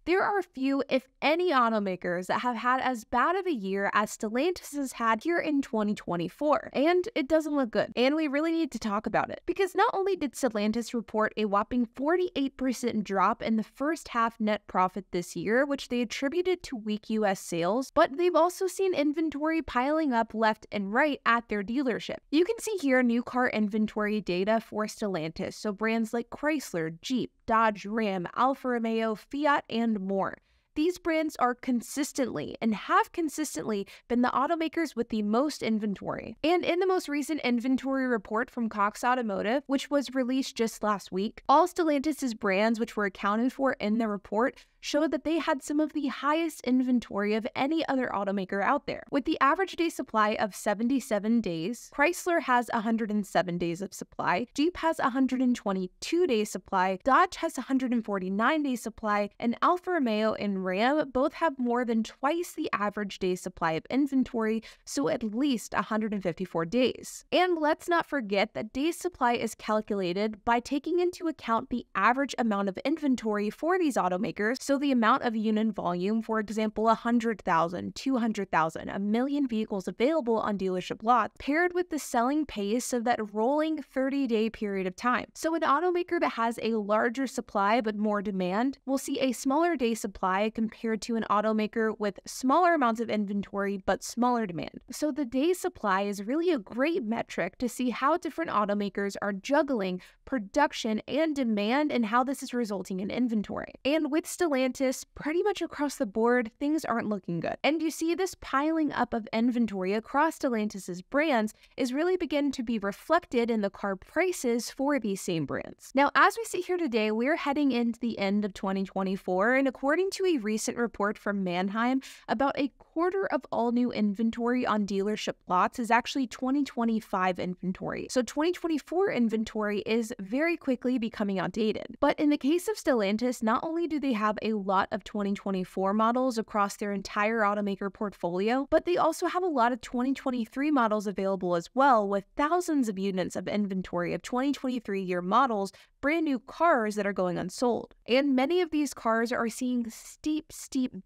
There are few, if any, automakers that have had as bad of a year as Stellantis has had here in 2024, and it doesn't look good. And we really need to talk about it, because not only did Stellantis report a whopping 48% drop in the first half net profit this year, which they attributed to weak US sales, but they've also seen inventory piling up left and right at their dealership. You can see here new car inventory data for Stellantis, so brands like Chrysler, Jeep, Dodge, Ram, Alfa Romeo, Fiat, and more. These brands are consistently and have consistently been the automakers with the most inventory. And in the most recent inventory report from Cox Automotive, which was released just last week, all Stellantis' brands which were accounted for in the report showed that they had some of the highest inventory of any other automaker out there. With the average day supply of 77 days, Chrysler has 107 days of supply, Jeep has 122 days supply, Dodge has 149 days supply, and Alfa Romeo and Ram both have more than twice the average day supply of inventory, so at least 154 days. And let's not forget that days supply is calculated by taking into account the average amount of inventory for these automakers, so the amount of unit volume, for example, 100,000, 200,000, a million vehicles available on dealership lots, paired with the selling pace of that rolling 30-day period of time. So an automaker that has a larger supply but more demand will see a smaller day supply compared to an automaker with smaller amounts of inventory but smaller demand. So the day supply is really a great metric to see how different automakers are juggling production and demand and how this is resulting in inventory. And with Stellantis, pretty much across the board, things aren't looking good. And you see this piling up of inventory across Stellantis' brands is really beginning to be reflected in the car prices for these same brands. Now, as we sit here today, we're heading into the end of 2024, and according to a recent report from Manheim, about a quarter of all new inventory on dealership lots is actually 2025 inventory. So 2024 inventory is very quickly becoming outdated. But in the case of Stellantis, not only do they have a lot of 2024 models across their entire automaker portfolio, but they also have a lot of 2023 models available as well, with thousands of units of inventory of 2023 year models, brand new cars that are going unsold. And many of these cars are seeing steep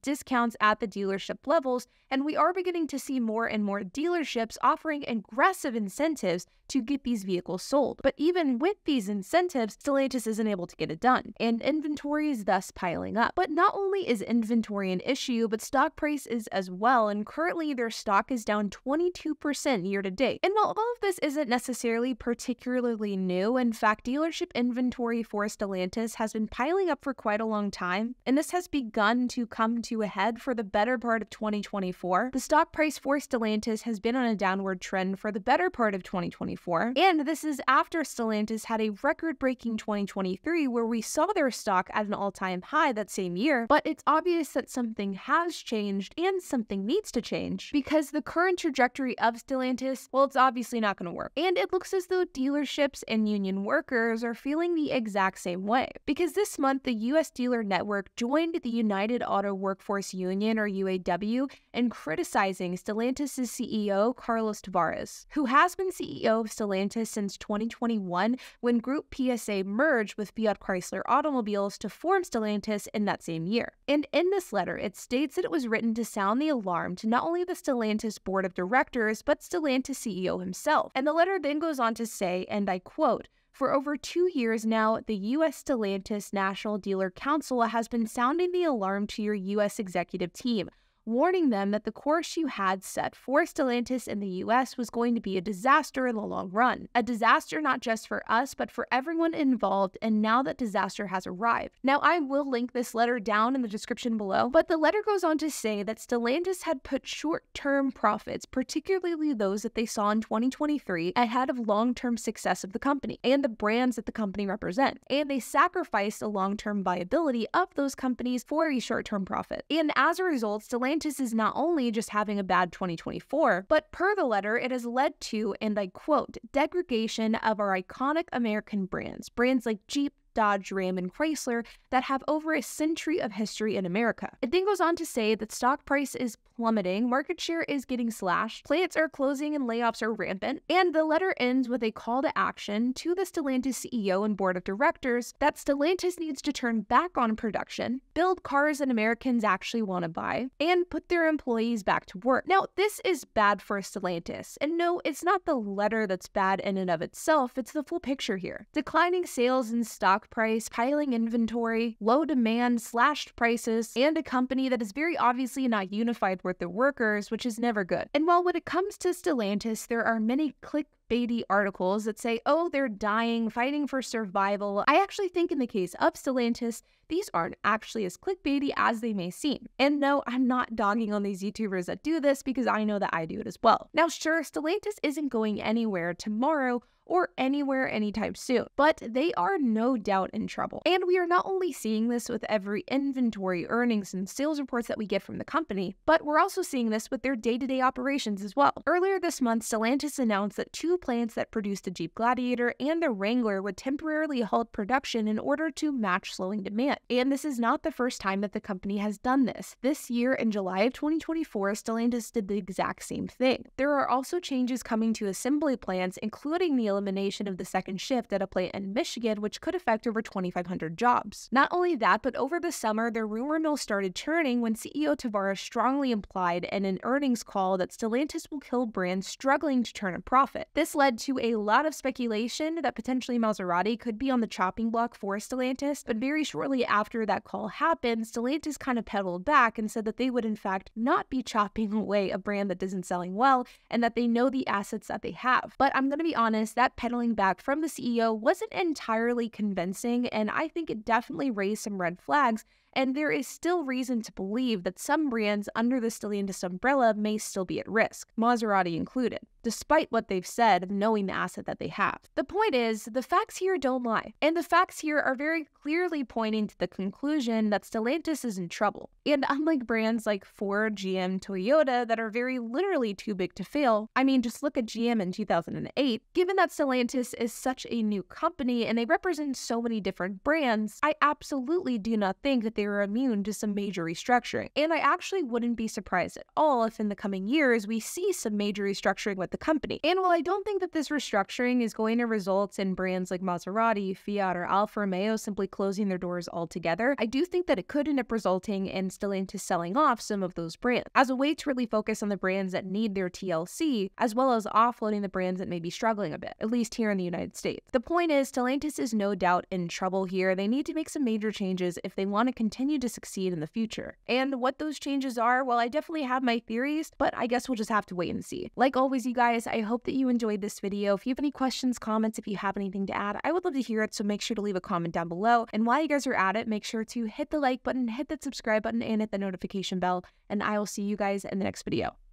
discounts at the dealership levels, and we are beginning to see more and more dealerships offering aggressive incentives to get these vehicles sold. But even with these incentives, Stellantis isn't able to get it done, and inventory is thus piling up. But not only is inventory an issue, but stock price is as well, and currently their stock is down 22% year to date. And while all of this isn't necessarily particularly new, in fact, dealership inventory for Stellantis has been piling up for quite a long time, and this has begun to come to a head for the better part of 2024. The stock price for Stellantis has been on a downward trend for the better part of 2024. And this is after Stellantis had a record-breaking 2023 where we saw their stock at an all-time high that same year, but it's obvious that something has changed and something needs to change, because the current trajectory of Stellantis, well, it's obviously not going to work. And it looks as though dealerships and union workers are feeling the exact same way, because this month the US dealer network joined the United Auto Workforce Union, or UAW, in criticizing Stellantis' CEO Carlos Tavares, who has been CEO of Stellantis since 2021 when Group PSA merged with Fiat Chrysler Automobiles to form Stellantis in that same year. And in this letter, it states that it was written to sound the alarm to not only the Stellantis board of directors, but Stellantis CEO himself. And the letter then goes on to say, and I quote, "For over 2 years now, the U.S. Stellantis National Dealer Council has been sounding the alarm to your U.S. executive team, warning them that the course you had set for Stellantis in the US was going to be a disaster in the long run. A disaster not just for us, but for everyone involved, and now that disaster has arrived." Now, I will link this letter down in the description below, but the letter goes on to say that Stellantis had put short-term profits, particularly those that they saw in 2023, ahead of long-term success of the company and the brands that the company represents, and they sacrificed the long-term viability of those companies for a short-term profit. And as a result, Stellantis is not only just having a bad 2024, but per the letter, it has led to, and I quote, "degradation of our iconic American brands like Jeep, Dodge, Ram, and Chrysler that have over a century of history in America. It then goes on to say that stock price is plummeting, market share is getting slashed, plants are closing and layoffs are rampant, and the letter ends with a call to action to the Stellantis CEO and board of directors that Stellantis needs to turn back on production, build cars that Americans actually want to buy, and put their employees back to work. Now, this is bad for Stellantis, and no, it's not the letter that's bad in and of itself, it's the full picture here. Declining sales and stock price, piling inventory, low demand, slashed prices, and a company that is very obviously not unified with the workers, which is never good. And while when it comes to Stellantis, there are many clickbaity articles that say, oh, they're dying, fighting for survival, I actually think in the case of Stellantis, these aren't actually as clickbaity as they may seem. And no, I'm not dogging on these YouTubers that do this because I know that I do it as well. Now, sure, Stellantis isn't going anywhere tomorrow or anywhere anytime soon, but they are no doubt in trouble. And we are not only seeing this with every inventory, earnings, and sales reports that we get from the company, but we're also seeing this with their day-to-day operations as well. Earlier this month, Stellantis announced that 2 plants that produced the Jeep Gladiator and the Wrangler would temporarily halt production in order to match slowing demand. And this is not the first time that the company has done this. This year, in July of 2024, Stellantis did the exact same thing. There are also changes coming to assembly plants, including the elimination of the second shift at a plant in Michigan, which could affect over 2,500 jobs. Not only that, but over the summer, the rumor mill started churning when CEO Tavares strongly implied in an earnings call that Stellantis will kill brands struggling to turn a profit. This led to a lot of speculation that potentially Maserati could be on the chopping block for Stellantis, but very shortly after that call happened, Stellantis kind of pedaled back and said that they would in fact not be chopping away a brand that isn't selling well and that they know the assets that they have. But I'm going to be honest, that pedaling back from the CEO wasn't entirely convincing, and I think it definitely raised some red flags, and there is still reason to believe that some brands under the Stellantis umbrella may still be at risk, Maserati included, despite what they've said of knowing the asset that they have. The point is, the facts here don't lie, and the facts here are very clearly pointing to the conclusion that Stellantis is in trouble. And unlike brands like Ford, GM, Toyota that are very literally too big to fail, I mean, just look at GM in 2008, given that Stellantis is such a new company and they represent so many different brands, I absolutely do not think that they are immune to some major restructuring. And I actually wouldn't be surprised at all if in the coming years we see some major restructuring with the company. And while I don't think that this restructuring is going to result in brands like Maserati, Fiat, or Alfa Romeo simply closing their doors altogether, I do think that it could end up resulting in Stellantis selling off some of those brands as a way to really focus on the brands that need their TLC, as well as offloading the brands that may be struggling a bit, at least here in the United States. The point is, Stellantis is no doubt in trouble here. They need to make some major changes if they want to continue to succeed in the future. And what those changes are, well, I definitely have my theories, but I guess we'll just have to wait and see. Like always, you guys, I hope that you enjoyed this video. If you have any questions, comments, if you have anything to add, I would love to hear it, so make sure to leave a comment down below. And while you guys are at it, make sure to hit the like button, hit that subscribe button, and hit the notification bell, and I will see you guys in the next video.